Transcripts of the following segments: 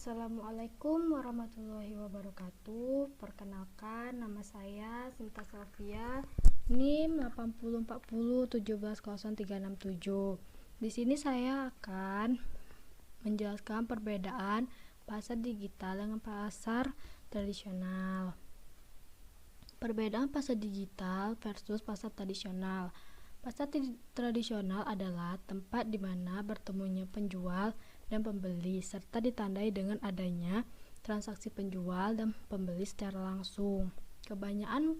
Assalamualaikum warahmatullahi wabarakatuh. Perkenalkan, nama saya Sinta Sofia, NIM 8040170367. Di sini saya akan menjelaskan perbedaan pasar digital dengan pasar tradisional. Perbedaan pasar digital versus pasar tradisional. Pasar tradisional adalah tempat di mana bertemunya penjual dan pembeli serta ditandai dengan adanya transaksi penjual dan pembeli secara langsung. Kebanyakan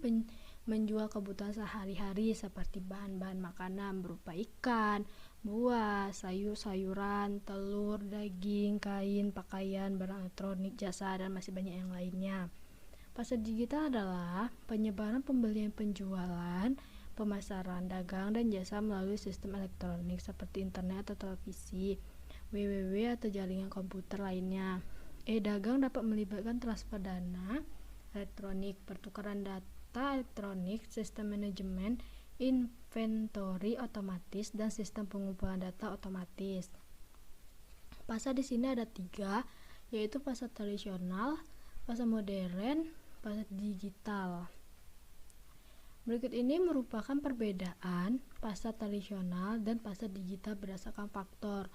menjual kebutuhan sehari-hari seperti bahan-bahan makanan berupa ikan, buah, sayur-sayuran, telur, daging, kain, pakaian, barang elektronik, jasa, dan masih banyak yang lainnya. Pasar digital adalah penyebaran pembelian penjualan, pemasaran dagang dan jasa melalui sistem elektronik seperti internet atau televisi, www atau jaringan komputer lainnya. E-dagang dapat melibatkan transfer dana elektronik, pertukaran data elektronik, sistem manajemen inventory otomatis, dan sistem pengumpulan data otomatis. Pasar di sini ada 3, yaitu pasar tradisional, pasar modern, pasar digital. Berikut ini merupakan perbedaan pasar tradisional dan pasar digital berdasarkan faktor.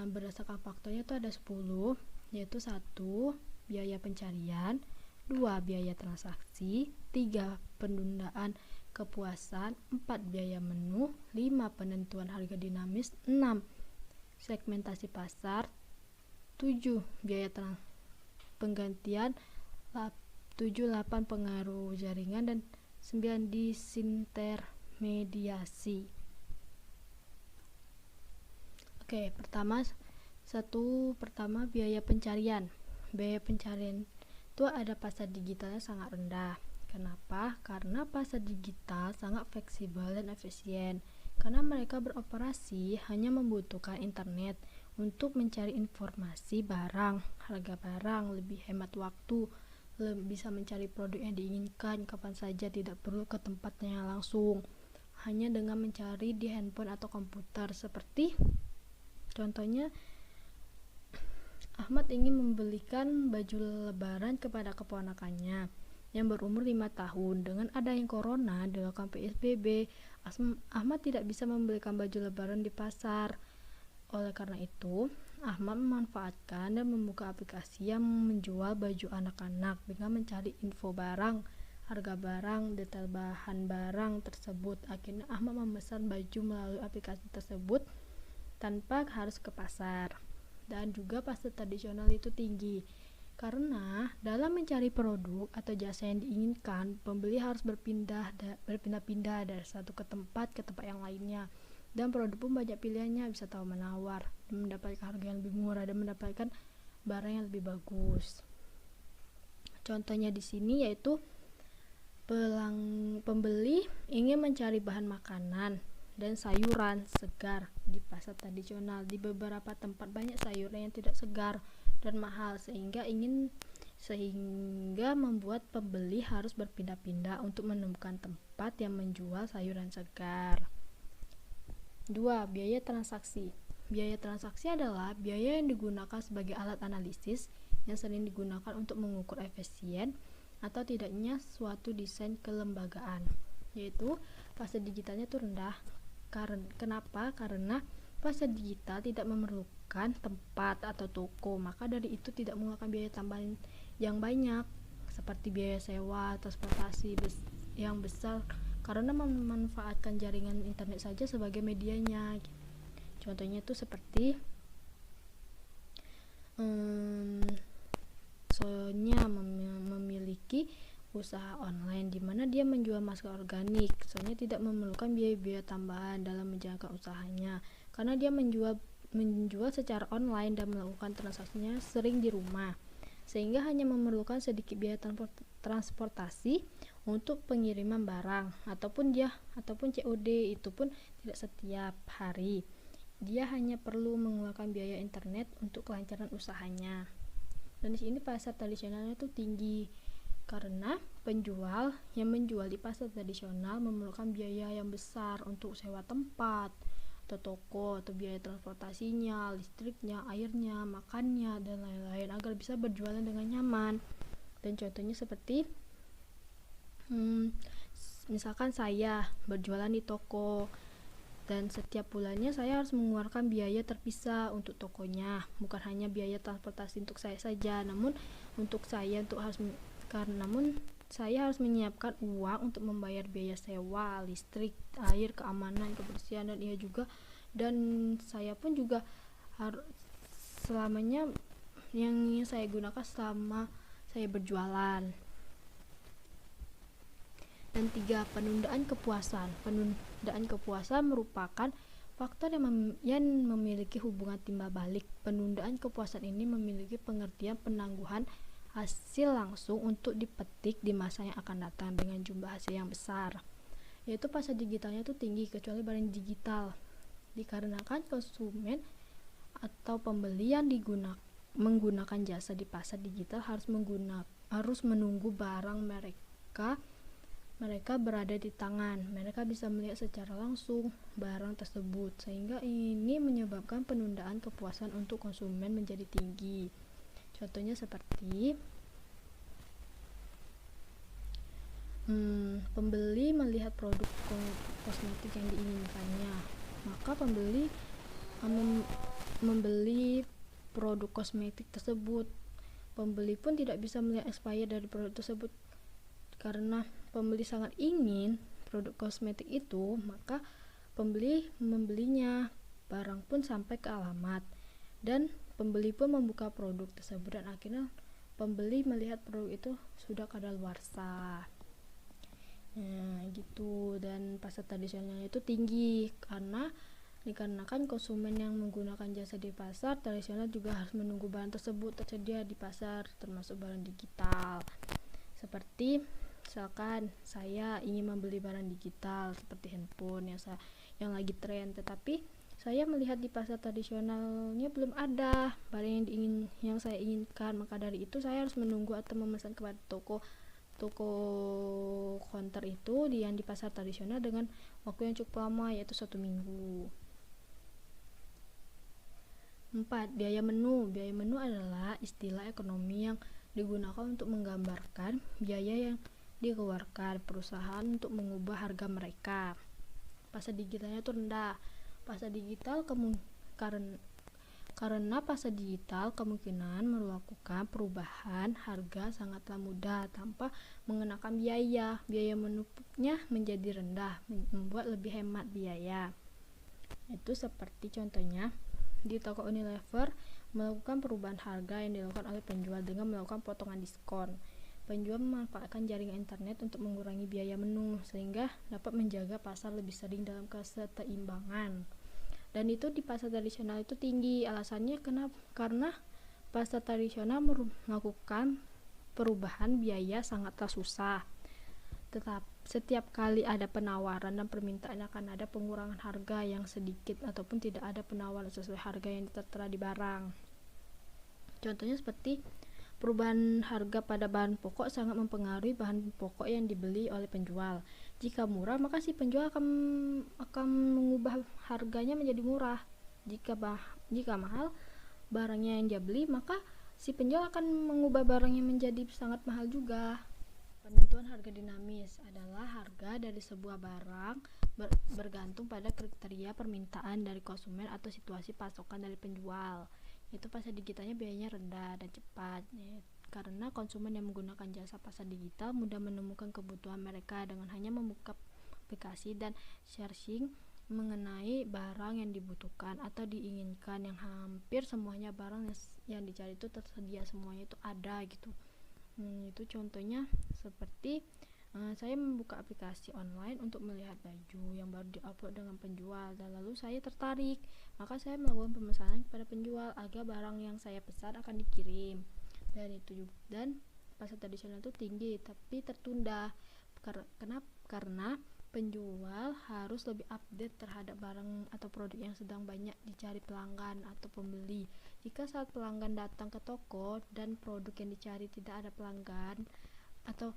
Berdasarkan faktornya itu ada 10, yaitu 1. Biaya pencarian, 2. Biaya transaksi, 3. Penundaan kepuasan, 4. Biaya menu, 5. Penentuan harga dinamis, 6. Segmentasi pasar, 7. Biaya penggantian, 7-8 pengaruh jaringan, dan 9 disintermediasi. Oke, pertama biaya pencarian. Biaya pencarian itu ada pasar digitalnya sangat rendah. Kenapa? Karena pasar digital sangat fleksibel dan efisien. Karena mereka beroperasi hanya membutuhkan internet untuk mencari informasi barang, harga barang, lebih hemat waktu, bisa mencari produk yang diinginkan kapan saja, tidak perlu ke tempatnya langsung, hanya dengan mencari di handphone atau komputer. Seperti contohnya, Ahmad ingin membelikan baju lebaran kepada keponakannya yang berumur 5 tahun. Dengan adanya corona dilakukan PSBB, Ahmad tidak bisa membelikan baju lebaran di pasar. Oleh karena itu, Ahmad memanfaatkan dan membuka aplikasi yang menjual baju anak-anak dengan mencari info barang, harga barang, detail bahan barang tersebut. Akhirnya Ahmad memesan baju melalui aplikasi tersebut tanpa harus ke pasar. Dan juga pasar tradisional itu tinggi karena dalam mencari produk atau jasa yang diinginkan, pembeli harus berpindah-pindah dari satu ke tempat yang lainnya. Dan produk pun banyak pilihannya, bisa tawar-menawar, dan mendapatkan harga yang lebih murah dan mendapatkan barang yang lebih bagus. Contohnya di sini yaitu pembeli ingin mencari bahan makanan dan sayuran segar di pasar tradisional. Di beberapa tempat banyak sayuran yang tidak segar dan mahal sehingga membuat pembeli harus berpindah-pindah untuk menemukan tempat yang menjual sayuran segar. 2. Biaya transaksi. Biaya transaksi adalah biaya yang digunakan sebagai alat analisis yang sering digunakan untuk mengukur efisien atau tidaknya suatu desain kelembagaan. Yaitu pasar digitalnya itu rendah. Kenapa? Karena pasar digital tidak memerlukan tempat atau toko, maka dari itu tidak menggunakan biaya tambahan yang banyak seperti biaya sewa, transportasi yang besar, karena memanfaatkan jaringan internet saja sebagai medianya. Contohnya itu seperti Sonya memiliki usaha online di mana dia menjual masker organik. Sonya tidak memerlukan biaya-biaya tambahan dalam menjalankan usahanya karena dia menjual secara online dan melakukan transaksinya sering di rumah, sehingga hanya memerlukan sedikit biaya transportasi untuk pengiriman barang ataupun COD, itu pun tidak setiap hari. Dia hanya perlu mengeluarkan biaya internet untuk kelancaran usahanya. Dan di sini pasar tradisionalnya itu tinggi karena penjual yang menjual di pasar tradisional memerlukan biaya yang besar untuk sewa tempat, atau toko, atau biaya transportasinya, listriknya, airnya, makannya, dan lain-lain agar bisa berjualan dengan nyaman. Dan contohnya seperti misalkan saya berjualan di toko, dan setiap bulannya saya harus mengeluarkan biaya terpisah untuk tokonya, bukan hanya biaya transportasi untuk saya saja, namun saya harus menyiapkan uang untuk membayar biaya sewa, listrik, air, keamanan, kebersihan, dan saya pun juga harus selamanya yang saya gunakan selama saya berjualan. Dan 3, penundaan kepuasan. Penundaan kepuasan merupakan faktor yang memiliki hubungan timbal balik. Penundaan kepuasan ini memiliki pengertian penangguhan hasil langsung untuk dipetik di masa yang akan datang dengan jumlah hasil yang besar. Yaitu pasar digitalnya itu tinggi kecuali barang digital. Dikarenakan konsumen atau pembeli yang menggunakan jasa di pasar digital harus menunggu barang mereka berada di tangan. Mereka bisa melihat secara langsung barang tersebut, sehingga ini menyebabkan penundaan kepuasan untuk konsumen menjadi tinggi. Contohnya seperti pembeli melihat produk kosmetik yang diinginkannya, maka pembeli membeli produk kosmetik tersebut. Pembeli pun tidak bisa melihat expired dari produk tersebut. Karena pembeli sangat ingin produk kosmetik itu, maka pembeli membelinya. Barang pun sampai ke alamat, dan pembeli pun membuka produk tersebut, dan akhirnya pembeli melihat produk itu sudah kadaluarsa. Gitu. Dan pasar tradisional itu tinggi dikarenakan konsumen yang menggunakan jasa di pasar tradisional juga harus menunggu barang tersebut tersedia di pasar, termasuk barang digital. Seperti misalkan saya ingin membeli barang digital seperti handphone yang lagi tren, tetapi saya melihat di pasar tradisionalnya belum ada barang yang saya inginkan, maka dari itu saya harus menunggu atau memesan kepada toko counter itu yang di pasar tradisional dengan waktu yang cukup lama, yaitu 1 minggu. 4. Biaya menu. Biaya menu adalah istilah ekonomi yang digunakan untuk menggambarkan biaya yang dikeluarkan perusahaan untuk mengubah harga mereka. Pasar digitalnya itu rendah. Pasar digital karena pasar digital kemungkinan melakukan perubahan harga sangatlah mudah tanpa mengenakan biaya. Biaya menunya menjadi rendah, membuat lebih hemat biaya. Itu seperti contohnya di toko Unilever melakukan perubahan harga yang dilakukan oleh penjual dengan melakukan potongan diskon. Penjual memanfaatkan jaringan internet untuk mengurangi biaya menu sehingga dapat menjaga pasar lebih sering dalam keseimbangan. Dan itu di pasar tradisional itu tinggi. Alasannya karena pasar tradisional melakukan perubahan biaya sangatlah susah. Tetap setiap kali ada penawaran dan permintaan akan ada pengurangan harga yang sedikit ataupun tidak ada penawaran sesuai harga yang tertera di barang. Contohnya seperti perubahan harga pada bahan pokok sangat mempengaruhi bahan pokok yang dibeli oleh penjual. Jika murah, maka si penjual akan mengubah harganya menjadi murah. Jika mahal barangnya yang dia beli, maka si penjual akan mengubah barangnya menjadi sangat mahal juga. Penentuan harga dinamis adalah harga dari sebuah barang bergantung pada kriteria permintaan dari konsumen atau situasi pasokan dari penjual. Itu pasar digitalnya biayanya rendah dan cepat, karena konsumen yang menggunakan jasa pasar digital mudah menemukan kebutuhan mereka dengan hanya membuka aplikasi dan searching mengenai barang yang dibutuhkan atau diinginkan, yang hampir semuanya barang yang dicari itu tersedia, semuanya itu ada gitu. Itu contohnya seperti saya membuka aplikasi online untuk melihat baju yang baru diupload dengan penjual, dan lalu saya tertarik, maka saya melakukan pemesanan kepada penjual agar barang yang saya pesan akan dikirim. Dan pasar tradisional itu tinggi tapi tertunda. Kenapa? Karena penjual harus lebih update terhadap barang atau produk yang sedang banyak dicari pelanggan atau pembeli. Jika saat pelanggan datang ke toko dan produk yang dicari tidak ada pelanggan atau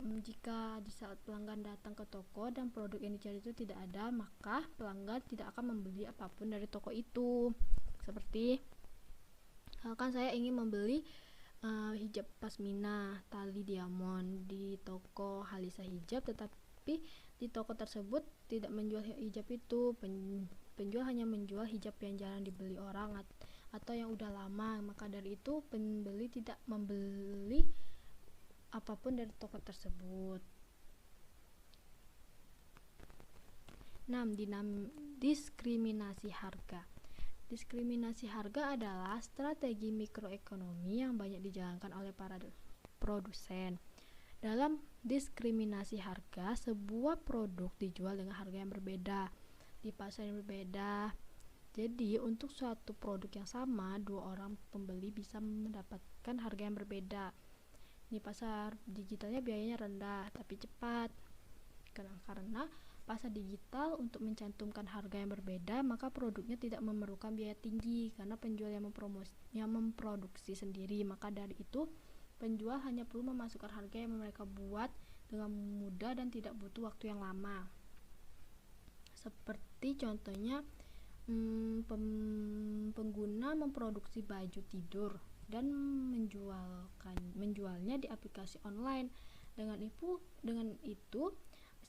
Jika di saat pelanggan datang ke toko dan produk yang dicari itu tidak ada, maka pelanggan tidak akan membeli apapun dari toko itu. Seperti misalkan saya ingin membeli hijab pasmina tali diamond di toko Halisa Hijab, tetapi di toko tersebut tidak menjual hijab itu. Penjual hanya menjual hijab yang jarang dibeli orang atau yang udah lama, maka dari itu pembeli tidak membeli apapun dari toko tersebut. 6. Diskriminasi harga. Diskriminasi harga adalah strategi mikroekonomi yang banyak dijalankan oleh para produsen. Dalam diskriminasi harga, sebuah produk dijual dengan harga yang berbeda di pasar yang berbeda. Jadi, untuk suatu produk yang sama, dua orang pembeli bisa mendapatkan harga yang berbeda. Di pasar digitalnya biayanya rendah tapi cepat. Karena pasar digital untuk mencantumkan harga yang berbeda, maka produknya tidak memerlukan biaya tinggi karena penjual yang memproduksi sendiri. Maka dari itu, penjual hanya perlu memasukkan harga yang mereka buat dengan mudah dan tidak butuh waktu yang lama. Seperti contohnya, pengguna memproduksi baju tidur dan menjualnya di aplikasi online. Dengan itu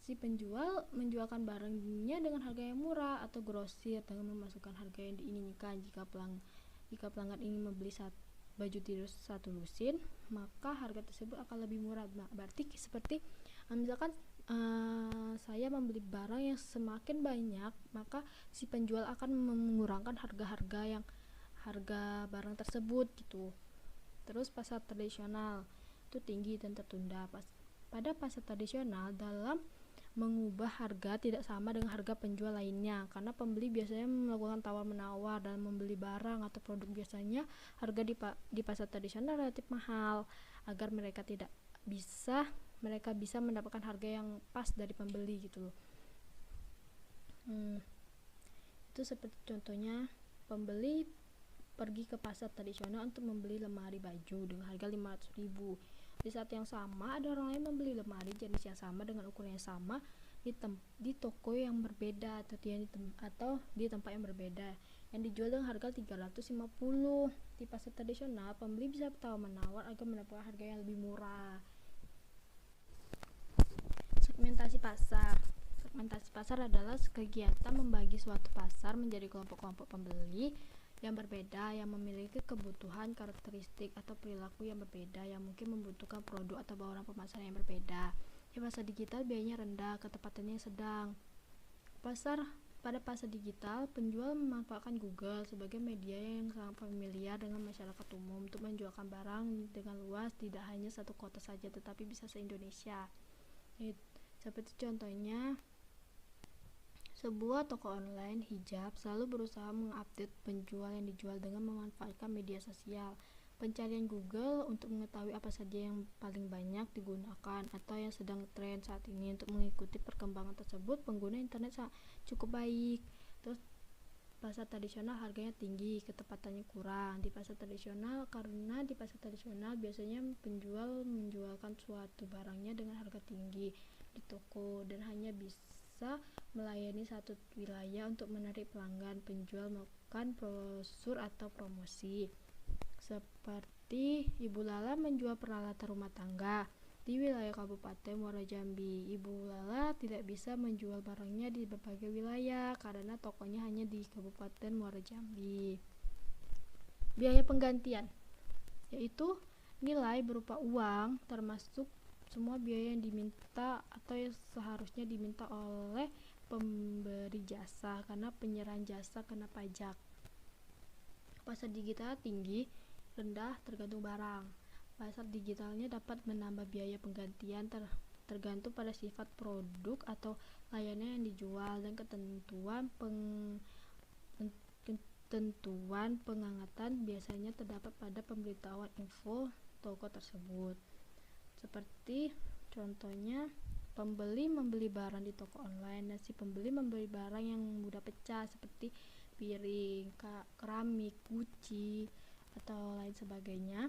si penjual menjualkan barangnya dengan harga yang murah, atau grosir dengan memasukkan harga yang diinginkan. Jika pelanggan ingin membeli baju tidur satu lusin, maka harga tersebut akan lebih murah. Berarti seperti misalkan saya membeli barang yang semakin banyak, maka si penjual akan mengurangkan harga barang tersebut gitu. Terus pasar tradisional itu tinggi dan tertunda. Pada pasar tradisional, dalam mengubah harga tidak sama dengan harga penjual lainnya, karena pembeli biasanya melakukan tawar-menawar dalam membeli barang atau produk. Biasanya harga di pasar tradisional relatif mahal agar mereka bisa mendapatkan harga yang pas dari pembeli gitu loh. Itu seperti contohnya, pembeli pergi ke pasar tradisional untuk membeli lemari baju dengan harga 500.000. Di saat yang sama, ada orang lain membeli lemari jenis yang sama dengan ukuran yang sama di toko yang berbeda atau di tempat yang berbeda, yang dijual dengan harga 350. Di pasar tradisional, pembeli bisa tawar-menawar agar mendapatkan harga yang lebih murah. Segmentasi pasar. Segmentasi pasar adalah kegiatan membagi suatu pasar menjadi kelompok-kelompok pembeli yang berbeda, yang memiliki kebutuhan, karakteristik, atau perilaku yang berbeda, yang mungkin membutuhkan produk atau barang pemasaran yang berbeda. Di pasar digital biayanya rendah, ketepatannya sedang. Pada pasar digital, penjual memanfaatkan Google sebagai media yang sangat familiar dengan masyarakat umum untuk menjualkan barang dengan luas, tidak hanya satu kota saja tetapi bisa se-Indonesia. Seperti contohnya, sebuah toko online hijab selalu berusaha mengupdate penjual yang dijual dengan memanfaatkan media sosial, pencarian Google untuk mengetahui apa saja yang paling banyak digunakan atau yang sedang tren saat ini. Untuk mengikuti perkembangan tersebut, pengguna internet cukup baik. Terus pasar tradisional harganya tinggi, ketepatannya kurang. Karena di pasar tradisional biasanya penjual menjualkan suatu barangnya dengan harga tinggi di toko dan hanya bisa melayani satu wilayah. Untuk menarik pelanggan, penjual melakukan brosur atau promosi. Seperti Ibu Lala menjual peralatan rumah tangga di wilayah Kabupaten Muara Jambi. Ibu Lala tidak bisa menjual barangnya di berbagai wilayah karena tokonya hanya di Kabupaten Muara Jambi. Biaya penggantian, yaitu nilai berupa uang termasuk semua biaya yang diminta atau yang seharusnya diminta oleh pemberi jasa, karena penyerahan jasa kena pajak. Pasar digital tinggi, rendah tergantung barang. Pasar digitalnya dapat menambah biaya penggantian tergantung pada sifat produk atau layanan yang dijual dan ketentuan pengangkatan biasanya terdapat pada pemberitahuan info toko tersebut. Seperti contohnya, pembeli membeli barang di toko online dan si pembeli membeli barang yang mudah pecah seperti piring, keramik, guci, atau lain sebagainya.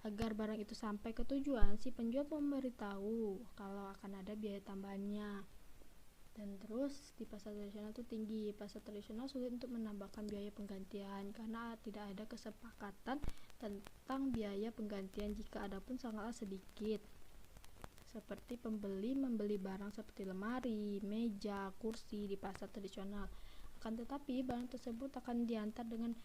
Agar barang itu sampai ke tujuan, si penjual memberitahu kalau akan ada biaya tambahannya. Dan terus di pasar tradisional itu tinggi. Pasar tradisional sulit untuk menambahkan biaya penggantian karena tidak ada kesepakatan tentang biaya penggantian, jika ada pun sangatlah sedikit. Seperti pembeli membeli barang seperti lemari, meja, kursi di pasar tradisional. Akan tetapi barang tersebut akan diantar dengan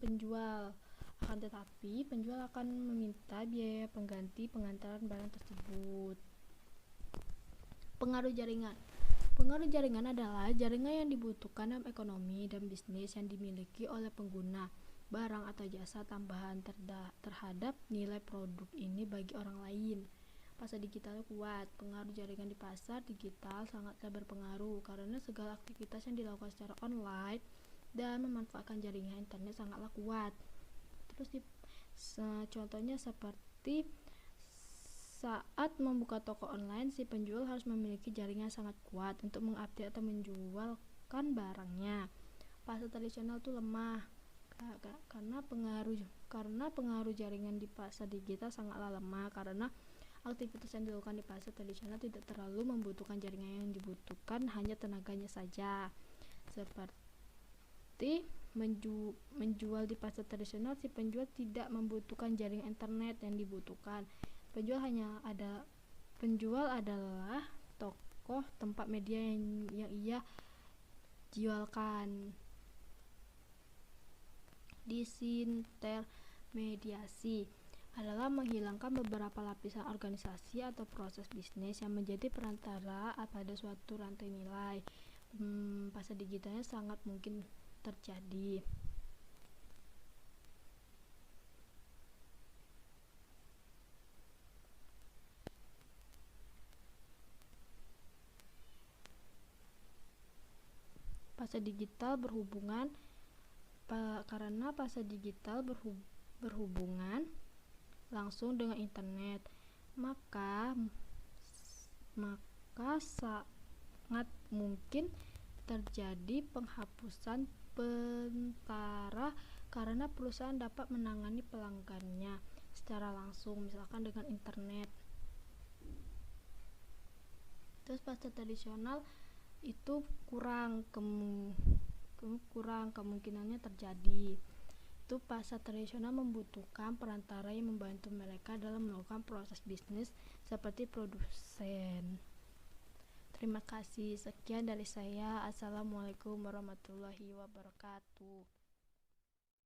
penjual. Akan tetapi penjual akan meminta biaya pengganti pengantaran barang tersebut. Pengaruh jaringan. Pengaruh jaringan adalah jaringan yang dibutuhkan dalam ekonomi dan bisnis yang dimiliki oleh pengguna barang atau jasa tambahan terhadap nilai produk ini bagi orang lain. Pasar digital kuat. Pengaruh jaringan di pasar digital sangatlah berpengaruh karena segala aktivitas yang dilakukan secara online dan memanfaatkan jaringan internet sangatlah kuat. Terus contohnya seperti saat membuka toko online, si penjual harus memiliki jaringan sangat kuat untuk mengupdate atau menjualkan barangnya. Pasar tradisional itu lemah karena pengaruh jaringan di pasar digital sangatlah lemah karena aktivitas yang dilakukan di pasar tradisional tidak terlalu membutuhkan jaringan, yang dibutuhkan hanya tenaganya saja. Seperti menjual di pasar tradisional, si penjual tidak membutuhkan jaringan internet yang dibutuhkan. Penjual adalah tokoh tempat media yang ia jualkan. Disintermediasi adalah menghilangkan beberapa lapisan organisasi atau proses bisnis yang menjadi perantara pada suatu rantai nilai. Pasar digitalnya sangat mungkin terjadi. Pasar digital karena pasar digital berhubungan langsung dengan internet, maka sangat mungkin terjadi penghapusan perantara karena perusahaan dapat menangani pelanggannya secara langsung, misalkan dengan internet. Terus pasar tradisional itu kurang kemungkinannya terjadi. Itu pasar tradisional membutuhkan perantara yang membantu mereka dalam melakukan proses bisnis seperti produsen. Terima kasih, sekian dari saya. Assalamualaikum warahmatullahi wabarakatuh.